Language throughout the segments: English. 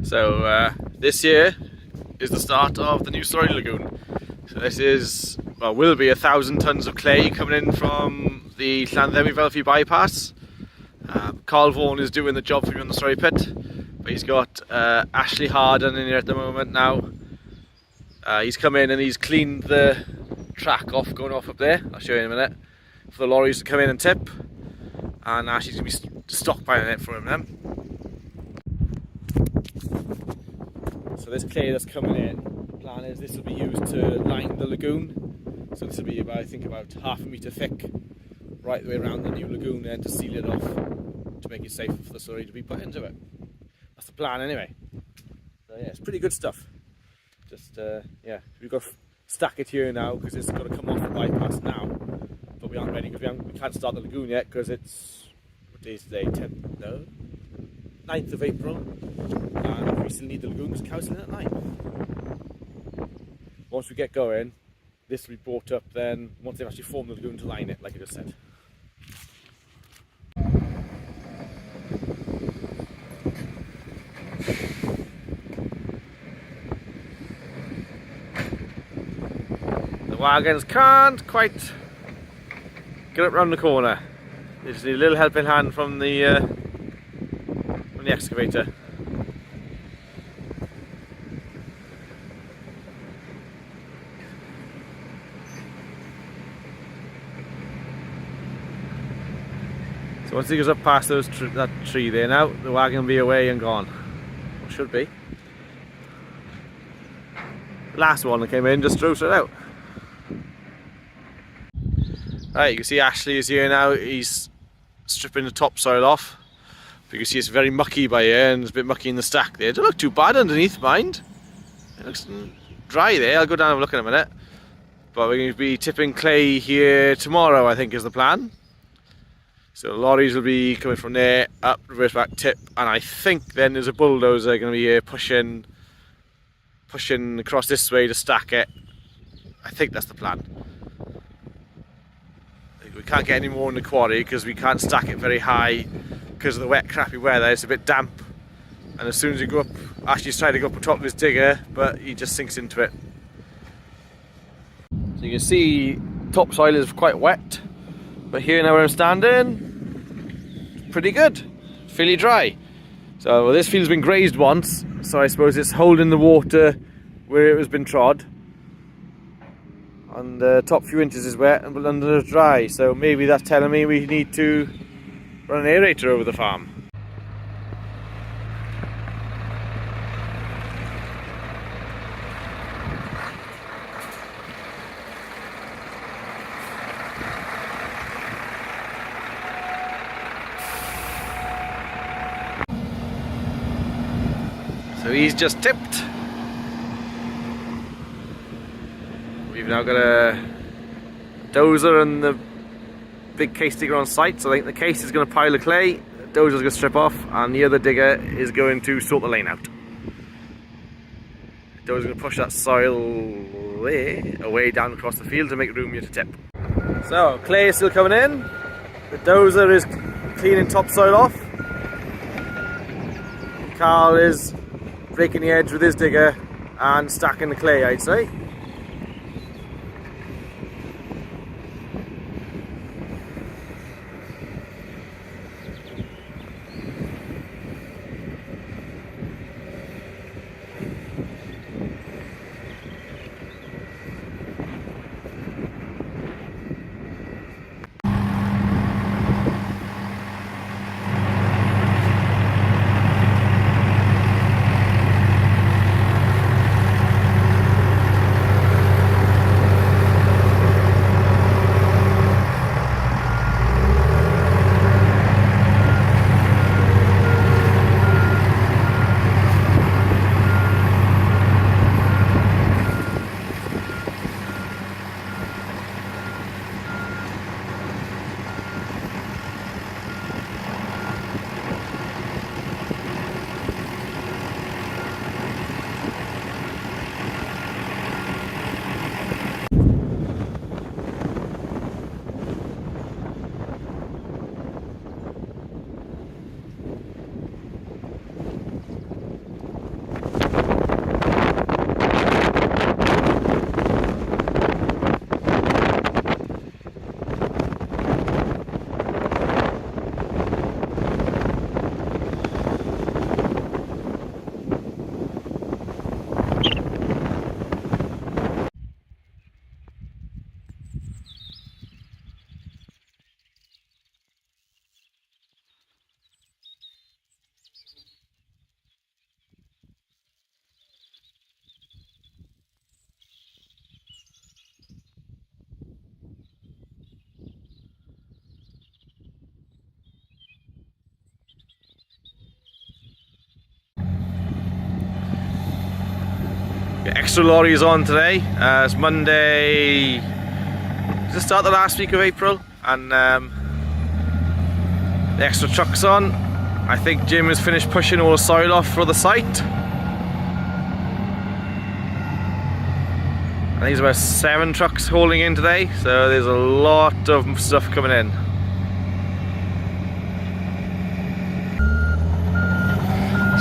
So this year is the start of the new slurry lagoon. So this is, well, will be 1,000 tonnes of clay coming in from the Llanddewi bypass. Carl Vaughan is doing the job for me on the slurry pit, but he's got Ashley Harden in here at the moment now. He's come in and he's cleaned the track off, going off up there. I'll show you in a minute, for the lorries to come in and tip, and Ashley's going to be stockpiling it for him then. So this clay that's coming in, the plan is this will be used to line the lagoon. So this will be about, I think, about half a metre thick, right the way around the new lagoon then, to seal it off, to make it safe for the slurry to be put into it. That's the plan anyway. So yeah, it's pretty good stuff. Just yeah, we've got to stack it here now because it's got to come off the bypass now. But we aren't ready because we can't start the lagoon yet because it's, what day is today? 9th of April, and we still need the lagoon because cows in at night. Once we get going, this will be brought up then once they've actually formed the lagoon to line it, like I just said. The wagons can't quite get up round the corner. They just need a little helping hand from the excavator. So once he goes up past that tree there now, the wagon will be away and gone. Or should be. The last one that came in just drove it out. Right, you can see Ashley is here now. He's stripping the topsoil off. You can see it's very mucky by here, and it's a bit mucky in the stack there. It doesn't look too bad underneath, mind. It looks dry there. I'll go down and have a look in a minute. But we're going to be tipping clay here tomorrow, I think is the plan. So the lorries will be coming from there, up, reverse back, tip, and I think then there's a bulldozer going to be here pushing across this way to stack it. I think that's the plan. We can't get any more in the quarry because we can't stack it very high because of the wet, crappy weather. It's a bit damp, and as soon as you go up, Ashley's trying to go up on top of his digger, but he just sinks into it. So you can see topsoil is quite wet, but here now where I'm standing, it's pretty good, fairly dry. So well, this field's been grazed once, so I suppose it's holding the water where it has been trod. And the top few inches is wet and under is dry, so maybe that's telling me we need to run an aerator over the farm. So he's just tipped. We've now got a dozer and the big case digger on site, so I think the case is going to pile the clay, the dozer's going to strip off, and the other digger is going to sort the lane out. The dozer's going to push that soil away down across the field to make room here to tip. So, clay is still coming in, the dozer is cleaning topsoil off, Carl is breaking the edge with his digger and stacking the clay, I'd say. extra lorries on today. It's Monday, the start of the last week of April, and the extra truck's on. I think Jim has finished pushing all the soil off for the site. I think there's about 7 trucks hauling in today, so there's a lot of stuff coming in.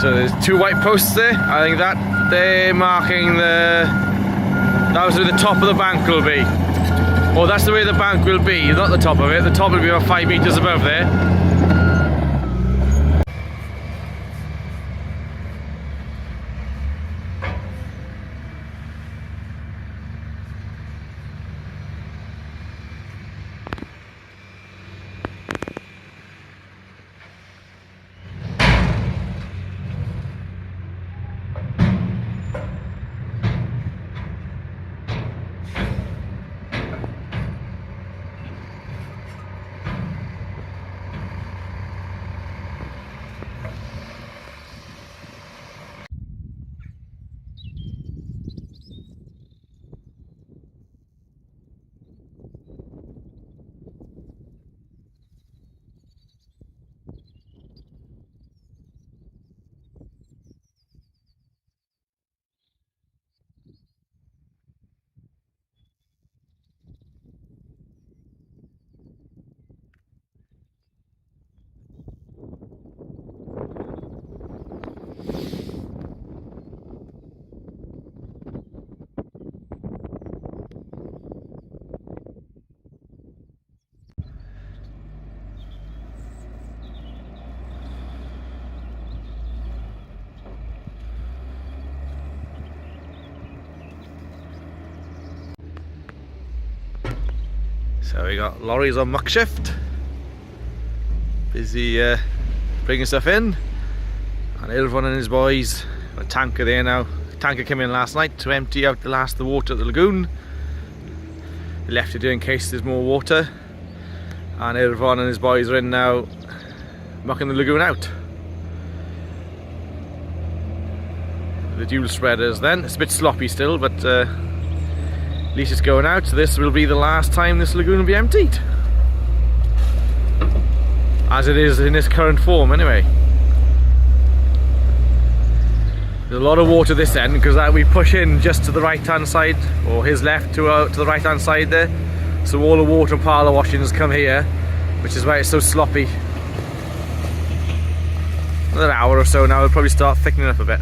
So there's 2 white posts there. I think that they're marking that was where the top of the bank will be. Or that's the way the bank will be, not the top of it. The top will be about 5 meters above there. So we got lorries on muck shift, busy bringing stuff in, and everyone and his boys. Got a tanker there now. The tanker came in last night to empty out the last of the water at the lagoon. He left it there in case there's more water, and everyone and his boys are in now mucking the lagoon out. The dual spreaders then, it's a bit sloppy still, but at least it's going out, so this will be the last time this lagoon will be emptied. As it is in its current form anyway. There's a lot of water this end because we push in just to the right hand side, or his left to the right hand side there. So all the water and parlour washings come here, which is why it's so sloppy. Another hour or so now, it'll probably start thickening up a bit.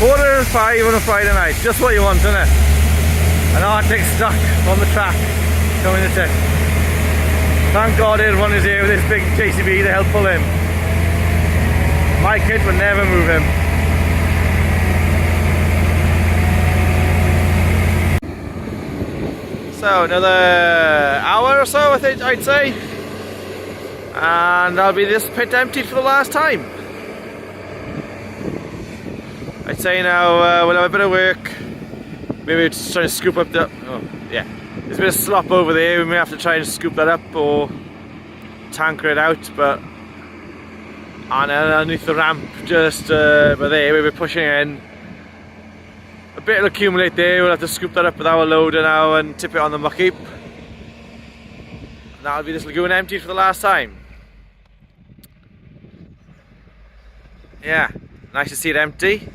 Quarter to 5 on a Friday night, just what you want, isn't it? An Arctic stuck on the track, coming to tip. Thank God everyone is here with this big JCB to help pull him. My kid would never move him. So another hour or so, I think I'd say, and that'll be this pit emptied for the last time. I'd say now we'll have a bit of work. Maybe just try to scoop up the. Oh, yeah. There's a bit of slop over there. We may have to try and scoop that up or tanker it out. But and underneath the ramp, just by there, we'll be pushing in. A bit will accumulate there. We'll have to scoop that up with our loader now and tip it on the muck heap. And that'll be this lagoon emptied for the last time. Yeah, nice to see it empty.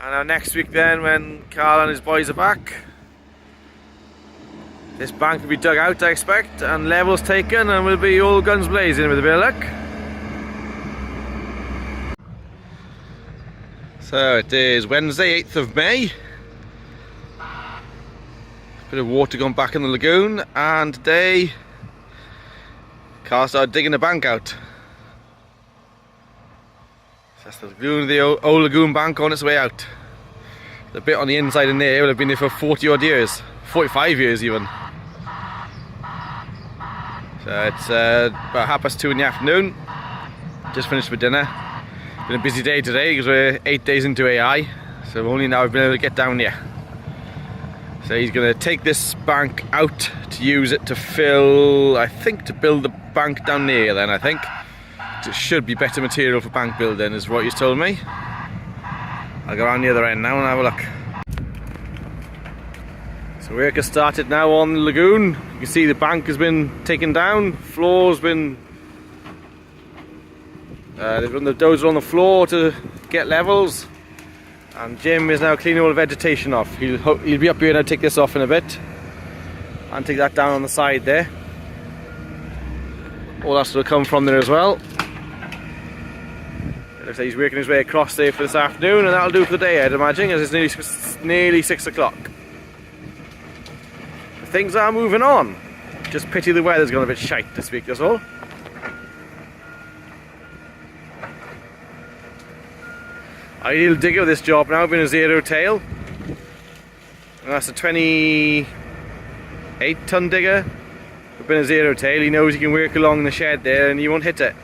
And now next week then, when Carl and his boys are back, this bank will be dug out, I expect, and levels taken, and we'll be all guns blazing with a bit of luck. So it is Wednesday, 8th of May. A bit of water gone back in the lagoon, and today Carl started digging the bank out. That's the lagoon, the old lagoon bank on its way out. The bit on the inside in there will have been there for 40 odd years, 45 years even. So it's about 2:30 in the afternoon. Just finished with dinner. Been a busy day today because we're 8 days into AI, so only now I've been able to get down here. So he's going to take this bank out to use it to fill, I think, to build the bank down there then, I think. It should be better material for bank building is what he's told me. I'll go around the other end now and have a look. So work has started now on the lagoon. You can see the bank has been taken down, floor's been... they've run the dozer on the floor to get levels. And Jim is now cleaning all the vegetation off. He'll be up here and I'll take this off in a bit. And take that down on the side there. All that's will come from there as well. It looks like he's working his way across there for this afternoon, and that'll do for the day, I'd imagine, as it's nearly 6 o'clock. Things are moving on. Just pity the weather's gone a bit shite this week, that's all. Ideal digger with this job now, been a 0 tail. And that's a 28-ton digger. Been a 0 tail, he knows he can work along the shed there and he won't hit it.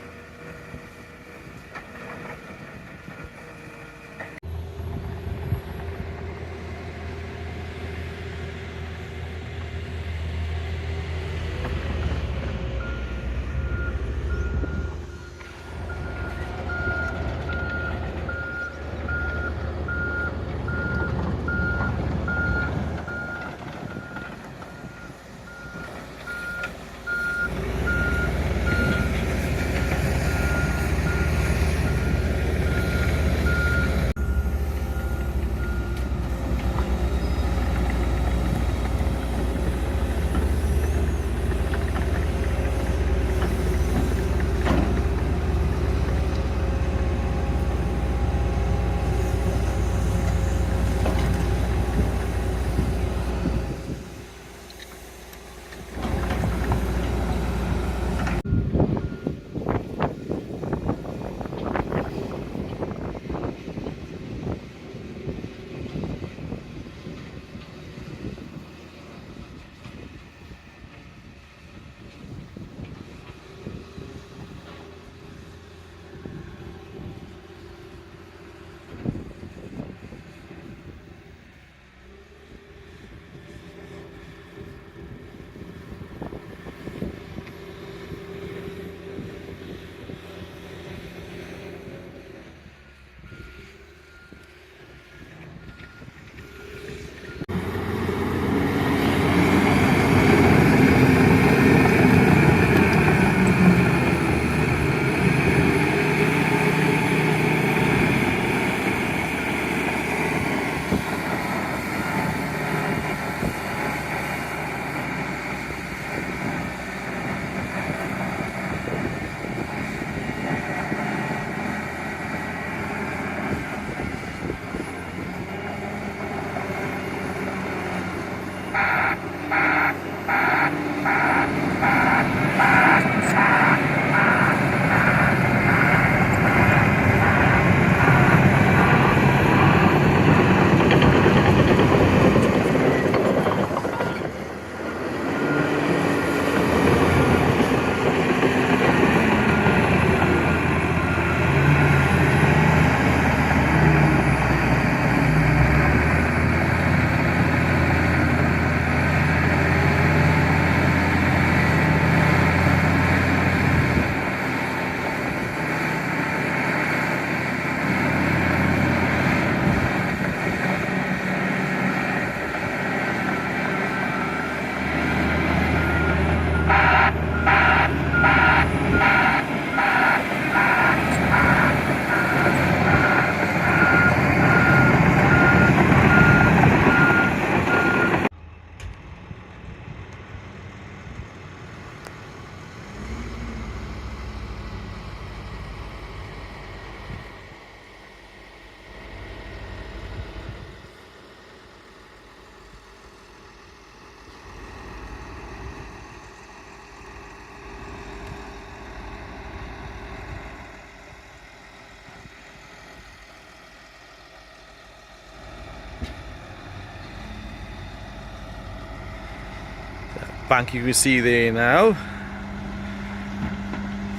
bank you can see there now.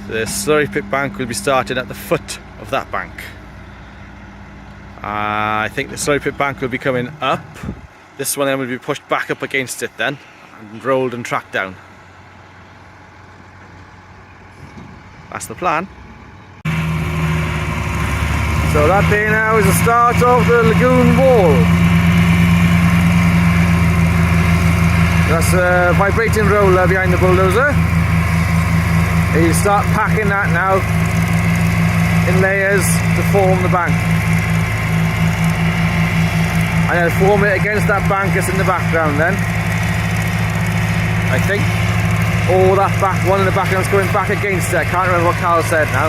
The slurry pit bank will be started at the foot of that bank. I think the slurry pit bank will be coming up This one then will be pushed back up against it then, and rolled and tracked down. That's the plan. So that there now is the start of the lagoon wall. That's a vibrating roller behind the bulldozer. He'll start packing that now in layers to form the bank. And then form it against that bank that's in the background then, I think. Or that back one in the background's going back against it. I can't remember what Carl said now.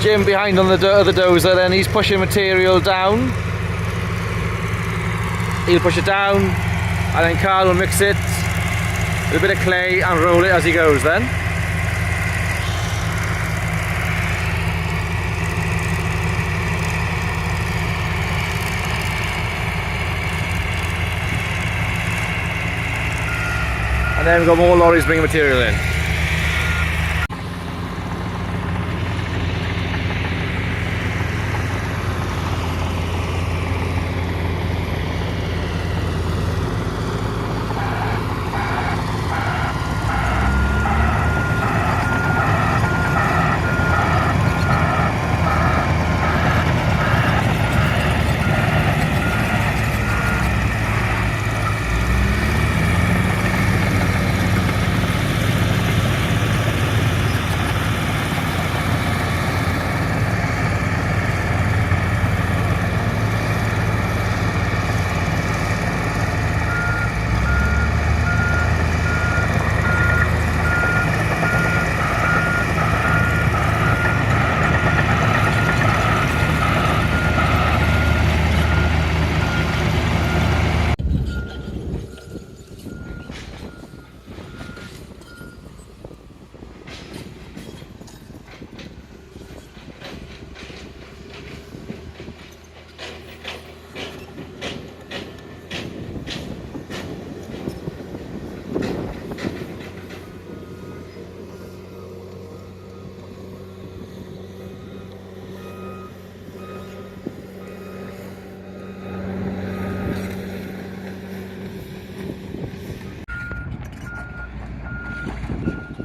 Jim behind on the dozer then, he's pushing material down. He'll push it down and then Carl will mix it with a bit of clay and roll it as he goes then. And then we've got more lorries bringing material in.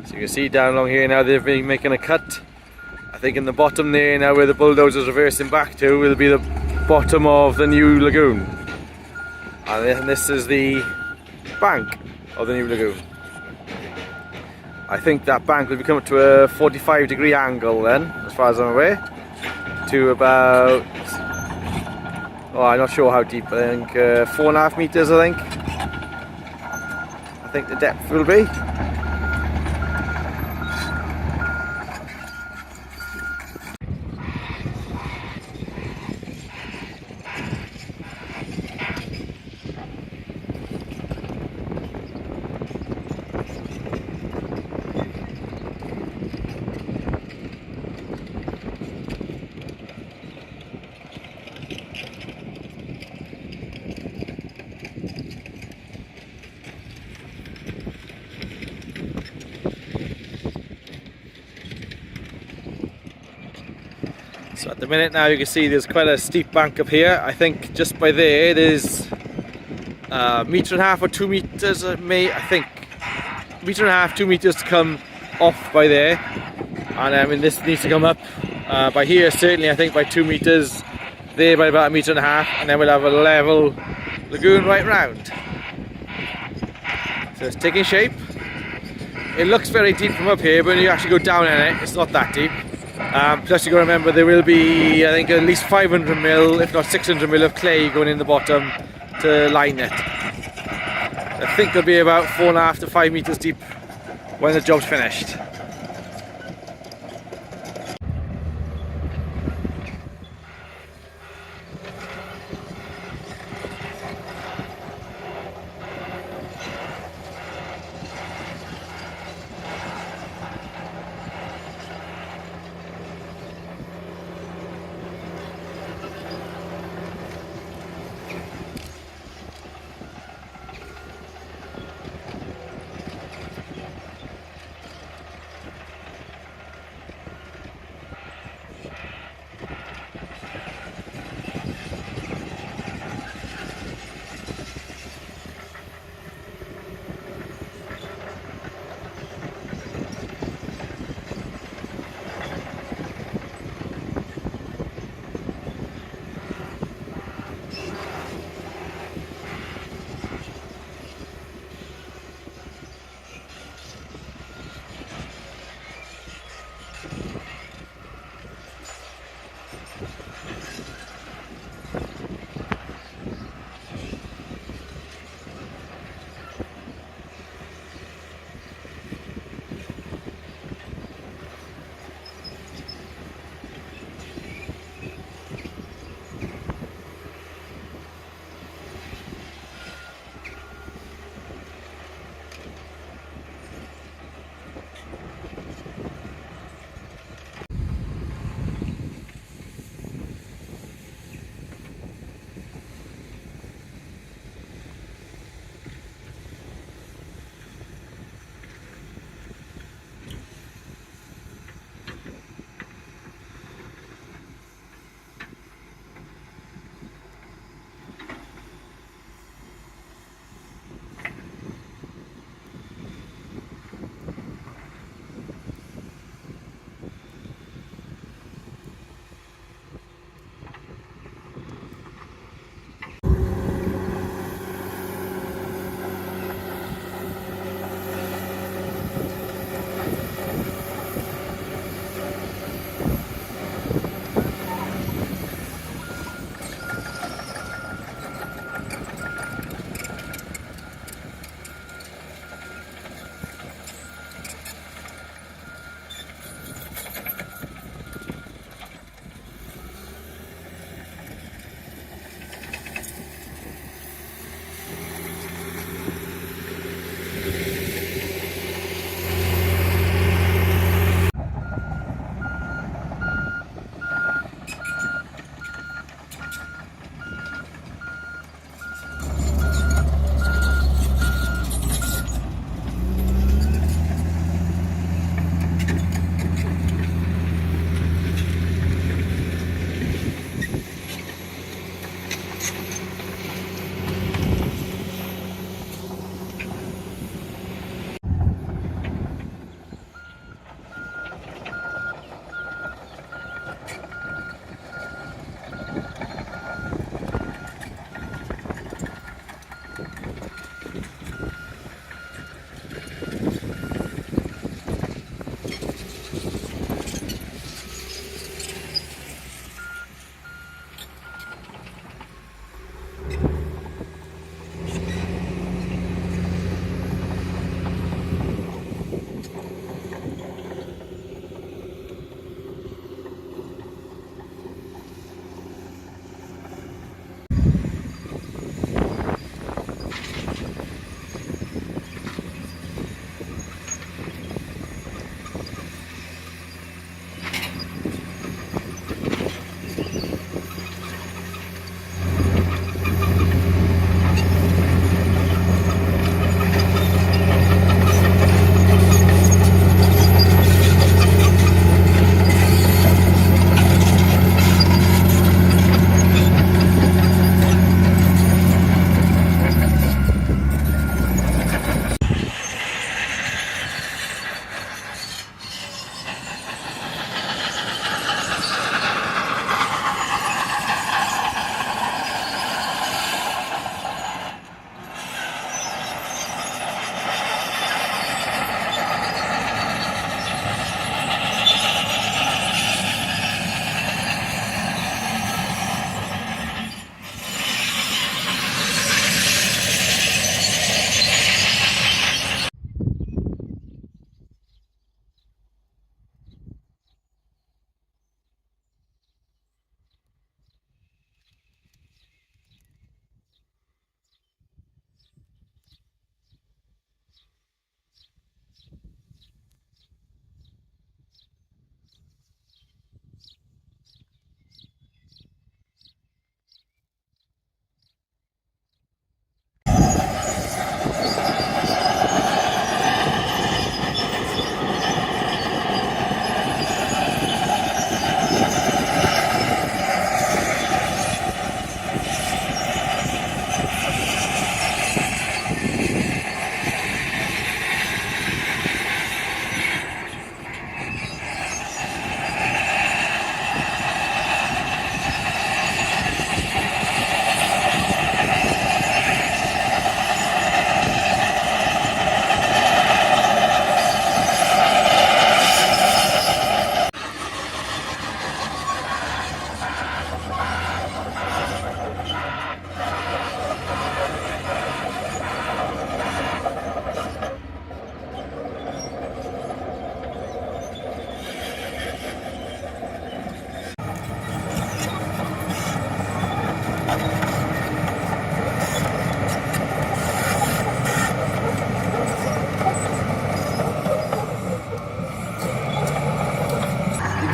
So you can see down along here now they've been making a cut. I think in the bottom there now where the bulldozer's reversing back to will be the bottom of the new lagoon. And then this is the bank of the new lagoon. I think that bank will be coming to a 45-degree angle then, as far as I'm aware, to about, oh, I'm not sure how deep, I think 4.5 meters I think the depth will be. So at the minute now you can see there's quite a steep bank up here. I think just by there there's a metre and a half or 2 meters, I think metre and a half, 2 meters to come off by there. And I mean this needs to come up by here certainly, I think by 2 meters, there by about a metre and a half, and then we'll have a level lagoon right round. So it's taking shape. It looks very deep from up here, but when you actually go down in it, it's not that deep. Plus you got to remember there will be, I think, at least 500 mil, if not 600 mil of clay going in the bottom to line it. I think it'll be about 4.5 to 5 meters deep when the job's finished.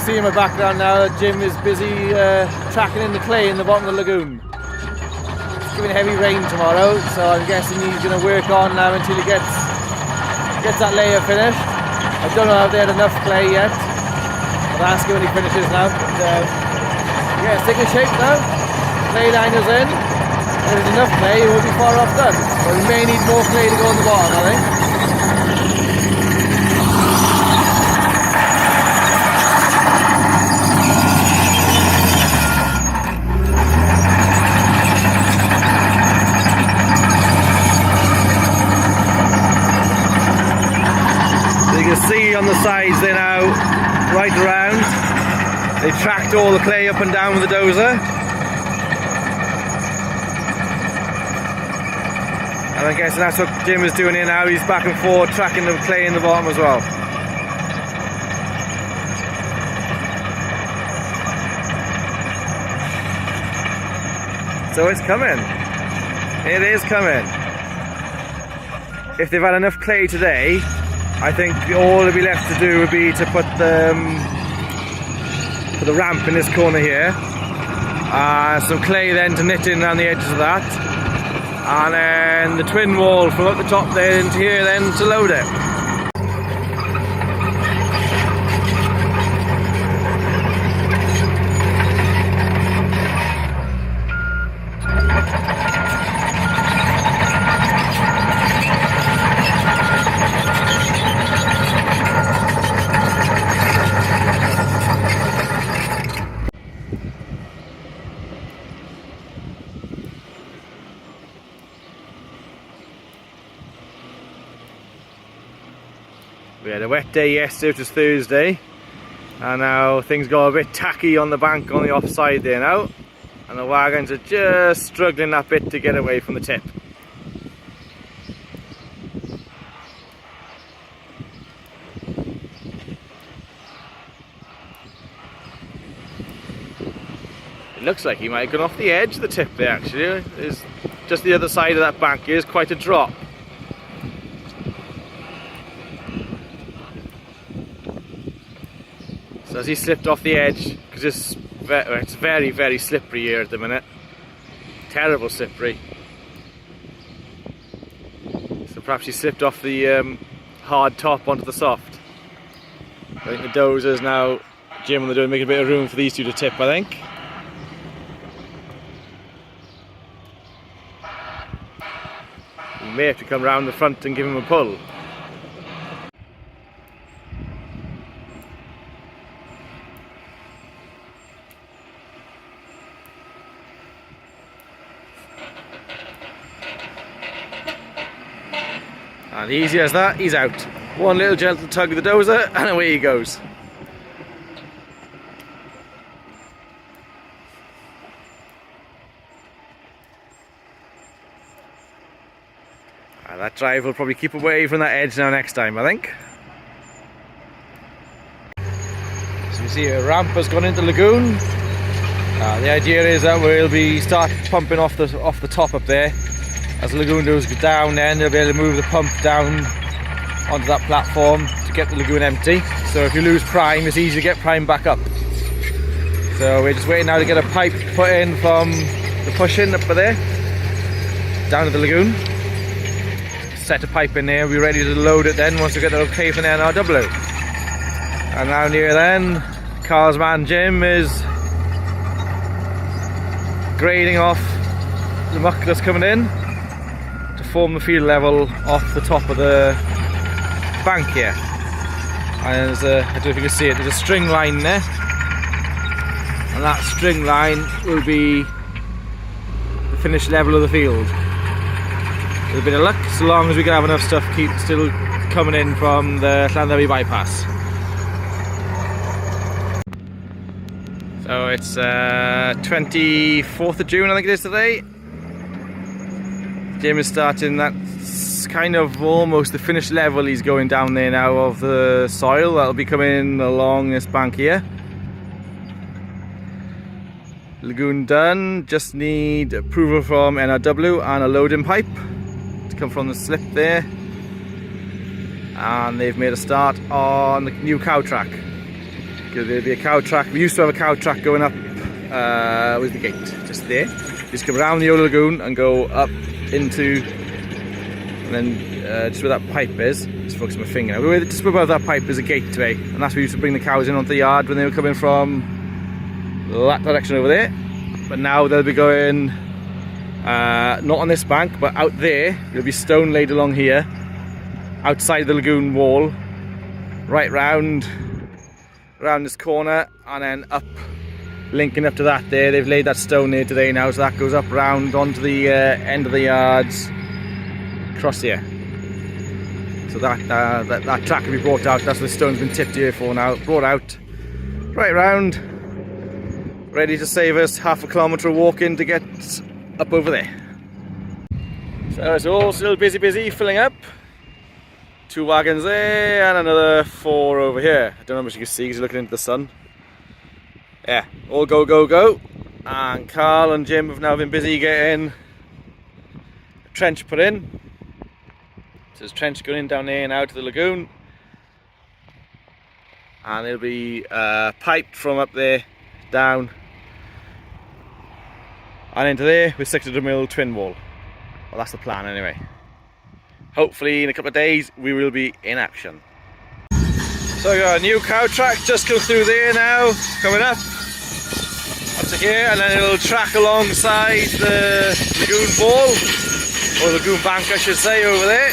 See in my background now that Jim is busy tracking in the clay in the bottom of the lagoon. It's giving heavy rain tomorrow, so I'm guessing he's going to work on now until he gets that layer finished. I don't know if they had enough clay yet. I'll ask him when he finishes now. But, yeah, it's taking shape now. Clay liners in. If there's enough clay, it won't be far off done. But we may need more clay to go on the bottom, I think. You can see on the sides they're now right around. They tracked all the clay up and down with the dozer. And I'm guessing that's what Jim is doing here now. He's back and forth tracking the clay in the bottom as well. So it's coming. It is coming. If they've had enough clay today, I think all that'll be left to do would be to put the ramp in this corner here. Some clay then to knit in around the edges of that. And then the twin wall from up the top there into here then to load it. We had a wet day yesterday, which was Thursday, and now things got a bit tacky on the bank on the offside there now, and the wagons are just struggling that bit to get away from the tip. It looks like he might have gone off the edge of the tip there actually. There's just the other side of that bank is quite a drop. So as he slipped off the edge, because it's very, very slippery here at the minute. Terrible slippery. So perhaps he slipped off the hard top onto the soft. I think the dozers now, Jim and they're doing, making a bit of room for these two to tip, I think. We may have to come round the front and give him a pull. And easy as that, he's out. One little gentle tug of the dozer and away he goes. That drive will probably keep away from that edge now next time, I think. So you see a ramp has gone into the lagoon. The idea is that we'll start pumping off the top up there. As the lagoon goes down, then they'll be able to move the pump down onto that platform to get the lagoon empty. So if you lose prime, it's easy to get prime back up. So we're just waiting now to get a pipe put in from the push-in up there down to the lagoon. Set a pipe in there, we're ready to load it then once we get the okay from the NRW. And now near then, Carl's man Jim is grading off the muck that's coming in to form the field level off the top of the bank here. And there's I don't know if you can see it, there's a string line there, and that string line will be the finished level of the field. With a bit of luck, so long as we can have enough stuff still coming in from the Llanderby bypass. So it's 24th of June, I think it is today. Jim is starting, that's kind of almost the finished level he's going down there now of the soil. That'll be coming along this bank here. Lagoon done, just need approval from NRW and a loading pipe to come from the slip there. And they've made a start on the new cow track. Because there'll be a cow track, we used to have a cow track going up with the gate, just there. Just come around the old lagoon and go up into, and then just where that pipe is, just focus my finger now, just above that pipe is a gateway, and that's where we used to bring the cows in onto the yard when they were coming from that direction over there. But now they'll be going, not on this bank, but out there. There'll be stone laid along here, outside the lagoon wall, right round this corner, and then up, linking up to that there. They've laid that stone there today now, so that goes up round onto the end of the yards, across here. So that track will be brought out. That's what the stone's been tipped here for now. Brought out, right round, ready to save us half a kilometre walking to get up over there. So it's all still busy filling up. 2 wagons there and another 4 over here. I don't know how much you can see because you're looking into the sun. Yeah, all go. And Carl and Jim have now been busy getting a trench put in. So there's a trench going in down there and out to the lagoon. And it'll be piped from up there down and into there with 600mm twin wall. Well, that's the plan anyway. Hopefully in a couple of days we will be in action. So we got a new cow track just come through there now, coming up to here, and then it'll track alongside the lagoon wall, or lagoon bank I should say, over there.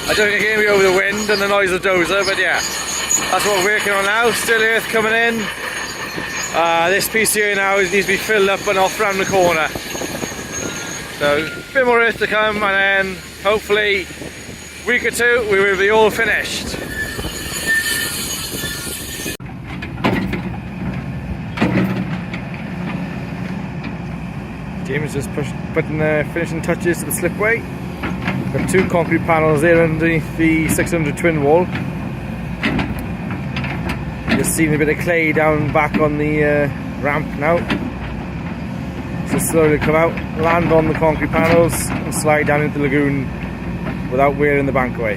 I don't think you can hear me over the wind and the noise of the dozer, but yeah, that's what we're working on now. Still earth coming in. This piece here now needs to be filled up and off round the corner. So a bit more earth to come, and then hopefully week or two we will be all finished. James just putting the finishing touches to the slipway. Got 2 concrete panels there underneath the 600 twin wall. Just seeing a bit of clay down back on the ramp now. So slowly come out, land on the concrete panels and slide down into the lagoon without wearing the bank away.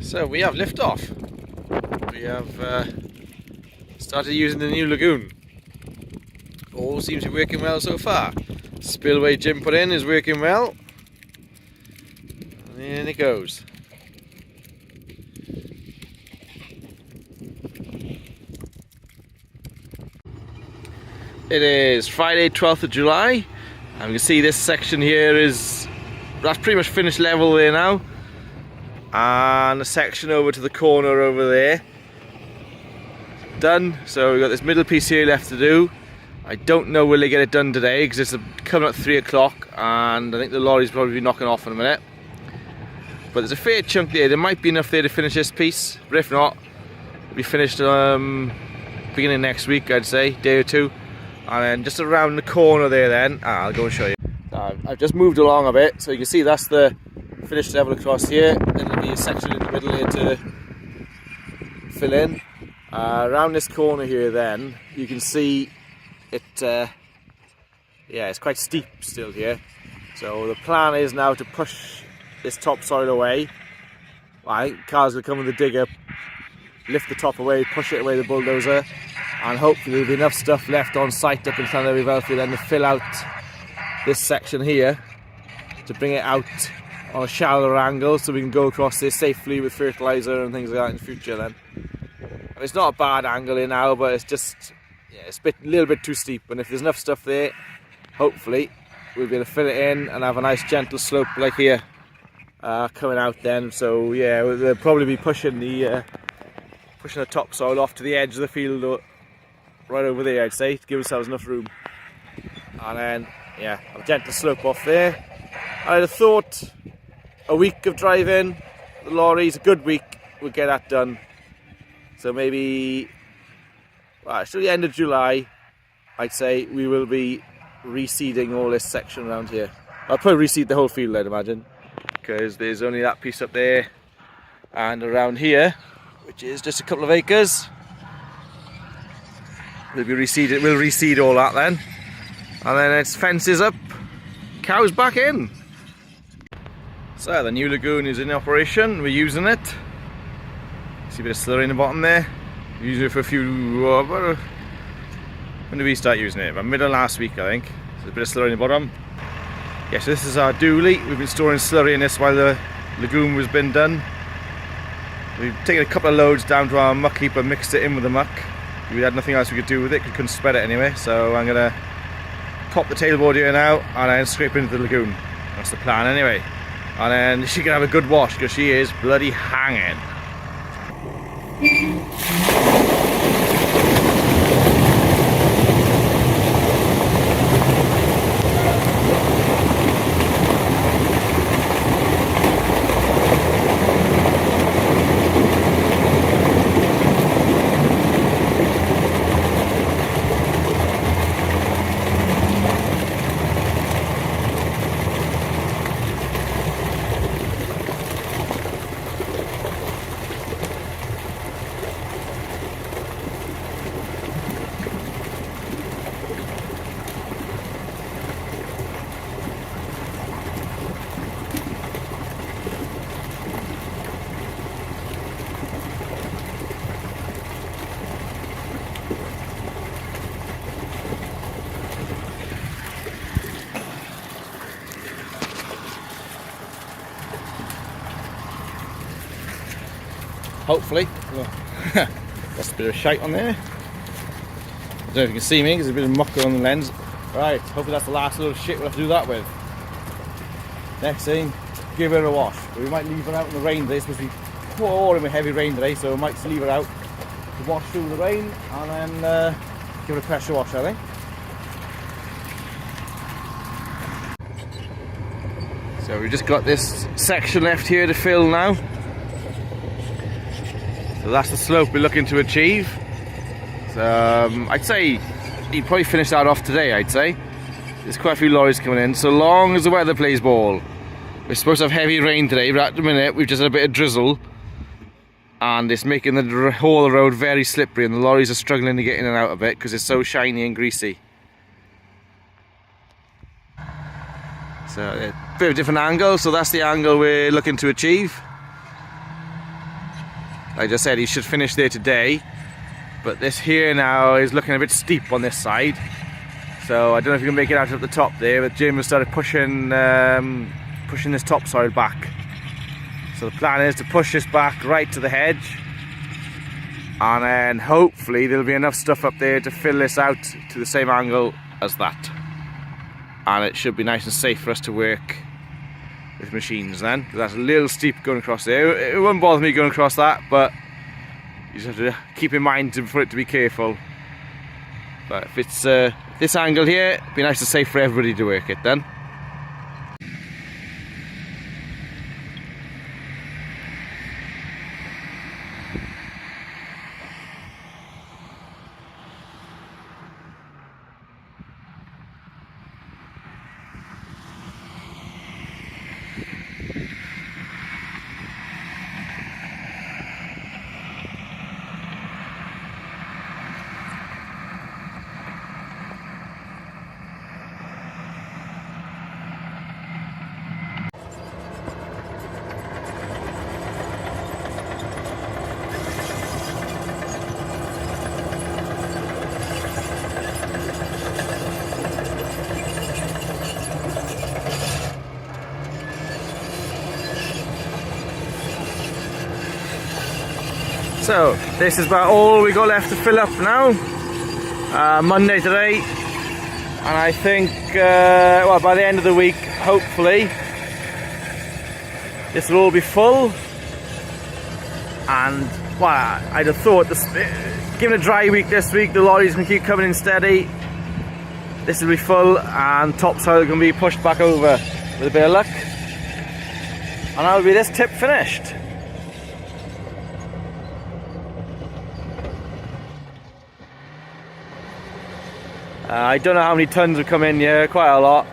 So we have liftoff. We have started using the new lagoon. All seems to be working well so far. Spillway Jim put in is working well. And in it goes. It is Friday 12th of July, and you can see this section here that's pretty much finished level there now, and the section over to the corner over there done. So we've got this middle piece here left to do. I don't know will they get it done today because it's coming at 3 o'clock and I think the lorry's probably be knocking off in a minute, but there's a fair chunk there. There might be enough there to finish this piece, but if not, it'll be finished beginning next week, I'd say, day or two. And then just around the corner there then, I'll go and show you. I've just moved along a bit, so you can see that's the finished level across here. Then there'll be a section in the middle here to fill in. Around this corner here then, you can see it, yeah, it's quite steep still here. So the plan is now to push this topsoil away. Well, I think Carl's going to come with the digger, lift the top away, push it away with the bulldozer, and hopefully there'll be enough stuff left on site up in Llanelli Felfrey then to fill out this section here, to bring it out on a shallower angle so we can go across this safely with fertiliser and things like that in the future then. I mean, it's not a bad angle here now, but it's just, yeah, it's a little bit too steep, and if there's enough stuff there, hopefully we'll be able to fill it in and have a nice gentle slope like here coming out then. So yeah, we'll probably be pushing the topsoil off to the edge of the field, right over there, I'd say, to give ourselves enough room. And then, yeah, a gentle slope off there. I'd have thought a week of driving the lorries, a good week, we'll get that done. So maybe, well, it's till the end of July, I'd say, we will be reseeding all this section around here. I'll probably reseed the whole field, I'd imagine, because there's only that piece up there and around here, which is just a couple of acres. We'll reseed all that then, and then it's fences up, cows back in. So the new lagoon is in operation, we're using it. See a bit of slurry in the bottom there. We're using it for a few, when did we start using it? About middle of last week, I think. So there's a bit of slurry in the bottom. Yeah, so this is our dually. We've been storing slurry in this while the lagoon was been done. We've taken a couple of loads down to our muck heap and mixed it in with the muck. We had nothing else we could do with it, we couldn't spread it anyway, so I'm going to pop the tailboard here now and then scrape into the lagoon. That's the plan anyway. And then she can have a good wash because she is bloody hanging. Hopefully. That's a bit of shite on there. I don't know if you can see me because there's a bit of muck on the lens. Right, hopefully that's the last little shit we'll have to do that with. Next thing, give her a wash. We might leave her out in the rain today. It's supposed to be pouring with heavy rain today, so we might just leave her out to wash through the rain and then give her a pressure wash, I think. So we've just got this section left here to fill now. So that's the slope we're looking to achieve. So I'd say he'd probably finish that off today, I'd say. There's quite a few lorries coming in, so long as the weather plays ball. We're supposed to have heavy rain today, but at the minute we've just had a bit of drizzle. And it's making the whole of the road very slippery, and the lorries are struggling to get in and out of it because it's so shiny and greasy. So a bit of a different angle, so that's the angle we're looking to achieve. Like I just said, he should finish there today, but this here now is looking a bit steep on this side. So I don't know if you can make it out at the top there, but Jim has started pushing this topsoil back. So the plan is to push this back right to the hedge, and then hopefully there'll be enough stuff up there to fill this out to the same angle as that. And it should be nice and safe for us to work with machines then. That's a little steep going across there. It wouldn't bother me going across that, but you just have to keep in mind for it to be careful. But if it's this angle here, it'd be nice and safe for everybody to work it then. So this is about all we got left to fill up now. Monday today, and I think well, by the end of the week, hopefully, this will all be full. And well, I'd have thought this, given a dry week this week, the lorries can keep coming in steady. This will be full, and topsoil can be pushed back over with a bit of luck, and that'll be this tip finished. I don't know how many tons have come in here, quite a lot.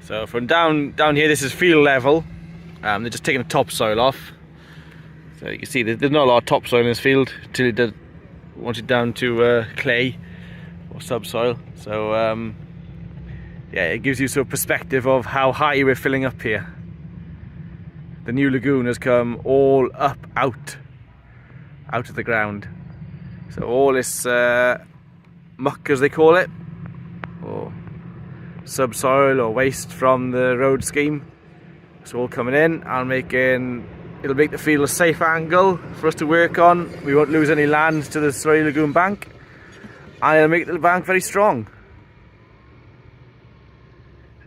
So from down here, this is field level. They're just taking the topsoil off. So you can see there's not a lot of topsoil in this field until it once it's down to clay or subsoil. So yeah, it gives you sort of perspective of how high we're filling up here. The new lagoon has come all up out of the ground. So all this muck, as they call it, or subsoil or waste from the road scheme, it's all coming in and it'll make the field a safe angle for us to work on. We won't lose any land to the slurry lagoon bank, and it'll make the bank very strong.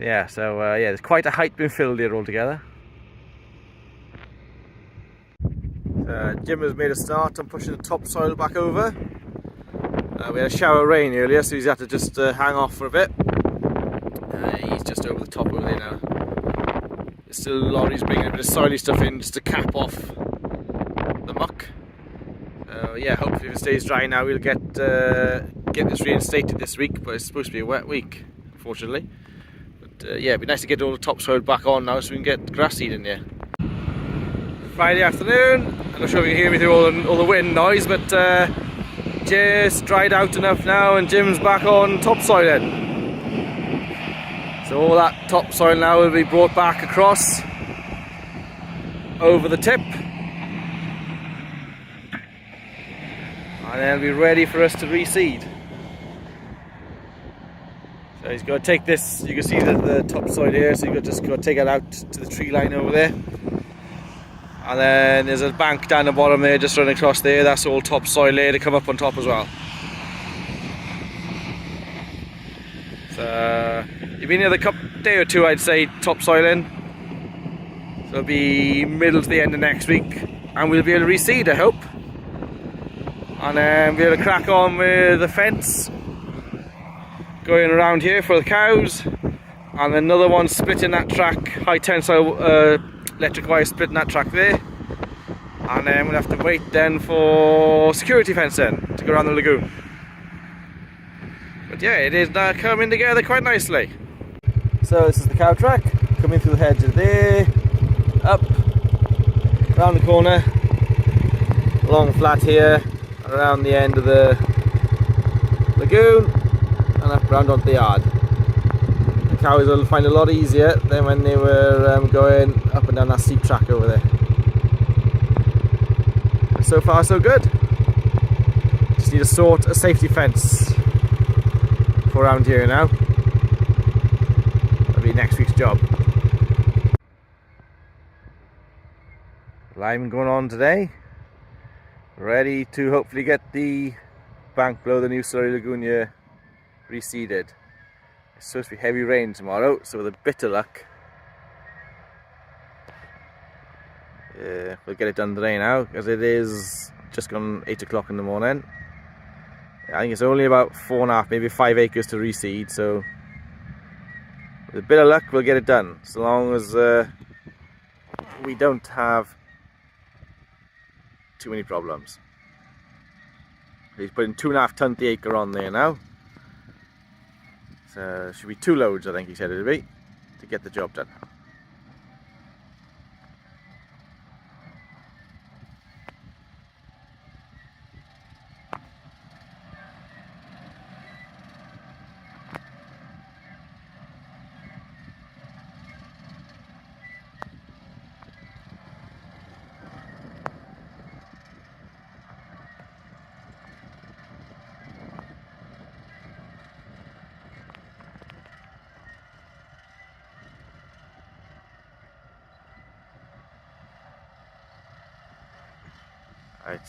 Yeah, so yeah, there's quite a height being filled here altogether. Jim has made a start on pushing the topsoil back over. We had a shower of rain earlier, so he's had to just hang off for a bit. He's just over the top over there now. There's still lorries bringing a bit of soily stuff in just to cap off the muck. Yeah, hopefully if it stays dry now, we'll get this reinstated this week, but it's supposed to be a wet week, unfortunately. But yeah, it'd be nice to get all the topsoil back on now so we can get grass seed in there. Friday afternoon, I'm not sure if you can hear me through all the wind noise, but just dried out enough now and Jim's back on topsoiling. So all that topsoil now will be brought back across over the tip. and then it'll be ready for us to reseed. So he's got to take this, you can see the topsoil here, so you've just got to take it out to the tree line over there. And then there's a bank down the bottom there, just running across there, that's all topsoil there to come up on top as well. So you've been here the day or two, I'd say, topsoiling. So it'll be middle to the end of next week, and we'll be able to reseed, I hope. And then we'll be able to crack on with the fence going around here for the cows, and another one splitting that track, high tensile electric wire splitting that track there, and then we'll have to wait then for security fencing to go around the lagoon. But yeah, it is now coming together quite nicely. So this is the cow track coming through the hedges there, up, around the corner, along the flat here, around the end of the lagoon, and up round onto the yard. The cows will find it a lot easier than when they were going up and down that steep track over there. But so far so good. Just need to sort a safety fence for around here now. That'll be next week's job. Lime going on today. Ready to hopefully get the bank below the new slurry lagoon here reseeded. It's supposed to be heavy rain tomorrow, so with a bit of luck, we'll get it done today now, because it is just gone 8 o'clock in the morning. I think it's only about 4.5, maybe 5 acres to reseed, so with a bit of luck we'll get it done, so long as we don't have too many problems. He's putting 2.5 tonnes the acre on there now. So should be 2 loads, I think he said it'd be, to get the job done. Right.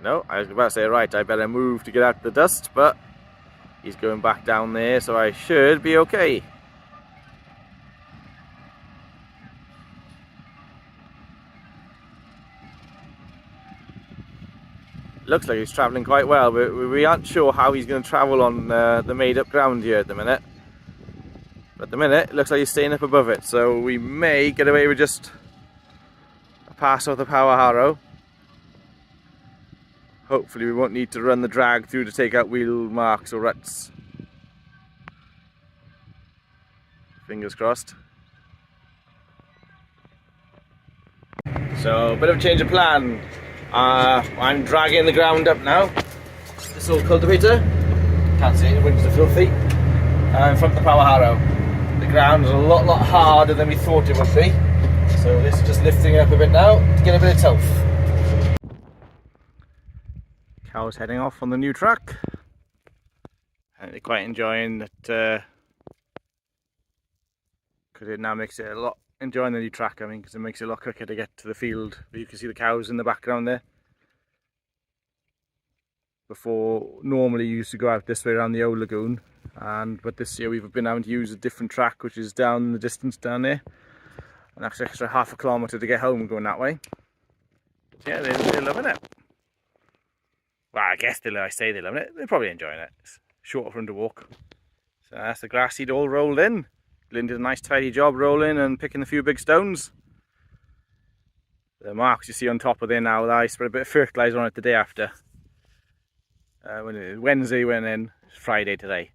No, I was about to say, right, I better move to get out the dust, but he's going back down there, so I should be okay. Looks like he's travelling quite well, but we aren't sure how he's going to travel on the made up ground here at the minute. But at the minute, it looks like he's staying up above it, so we may get away with just a pass off the power harrow. Hopefully we won't need to run the drag through to take out wheel marks or ruts. Fingers crossed. So, a bit of a change of plan. I'm dragging the ground up now. This old cultivator, can't see it, the wings are filthy. In front of the power harrow. The ground is a lot harder than we thought it would be. So this is just lifting it up a bit now to get a bit of tilth. Cows heading off on the new track. And they're quite enjoying that, because it now makes it a lot, enjoying the new track, I mean, because it makes it a lot quicker to get to the field. But you can see the cows in the background there. Before, normally you used to go out this way around the old lagoon, but this year we've been able to use a different track, which is down in the distance down there, an extra half a kilometre to get home going that way. But yeah, they're loving it. Well, I guess I say they're loving it, they're probably enjoying it. It's shorter for them to walk. So that's the grass seed all rolled in. Lynn did a nice tidy job rolling and picking a few big stones. The marks you see on top of there now, I spread a bit of fertiliser on it the day after. When it was Wednesday went in, it's Friday today.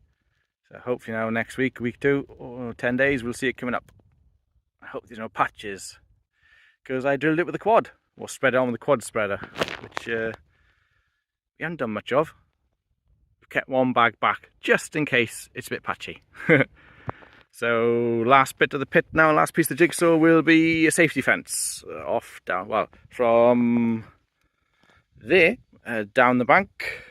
So hopefully now next week, week 2, or 10 days, we'll see it coming up. I hope there's no patches, because I drilled it with a quad, or spread it on with a quad spreader, which we haven't done much of. We've kept one bag back, just in case it's a bit patchy. So last bit of the pit now, last piece of the jigsaw will be a safety fence off down, well, from there down the bank,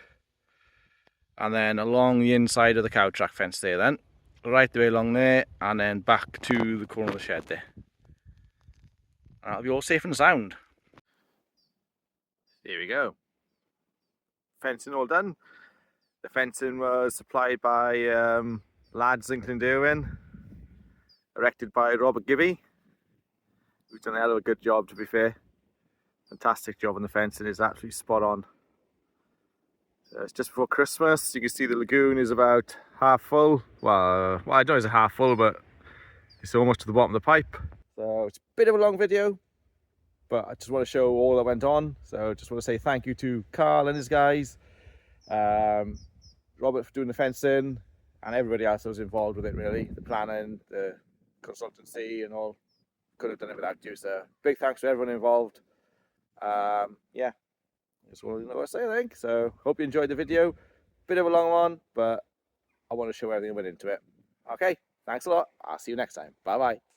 and then along the inside of the cow track fence there, then right the way along there, and then back to the corner of the shed there. And that'll be all safe and sound. Here we go. Fencing all done. The fencing was supplied by lads in Clonderwin, erected by Rob Gibby, who's done a hell of a good job, to be fair. Fantastic job on the fencing, it's absolutely spot on. So it's just before Christmas. You can see the lagoon is about half full. Well, I don't know if it's half full, but it's almost to the bottom of the pipe. So it's a bit of a long video, but I just want to show all that went on. So I just want to say thank you to Carl and his guys, Robert for doing the fencing, and everybody else that was involved with it, really. The planning, the consultancy and all. Couldn't have done it without you, so big thanks to everyone involved. Yeah, that's all I want to say, I think. So hope you enjoyed the video. Bit of a long one, but I want to show everything that went into it. Okay, thanks a lot. I'll see you next time. Bye bye.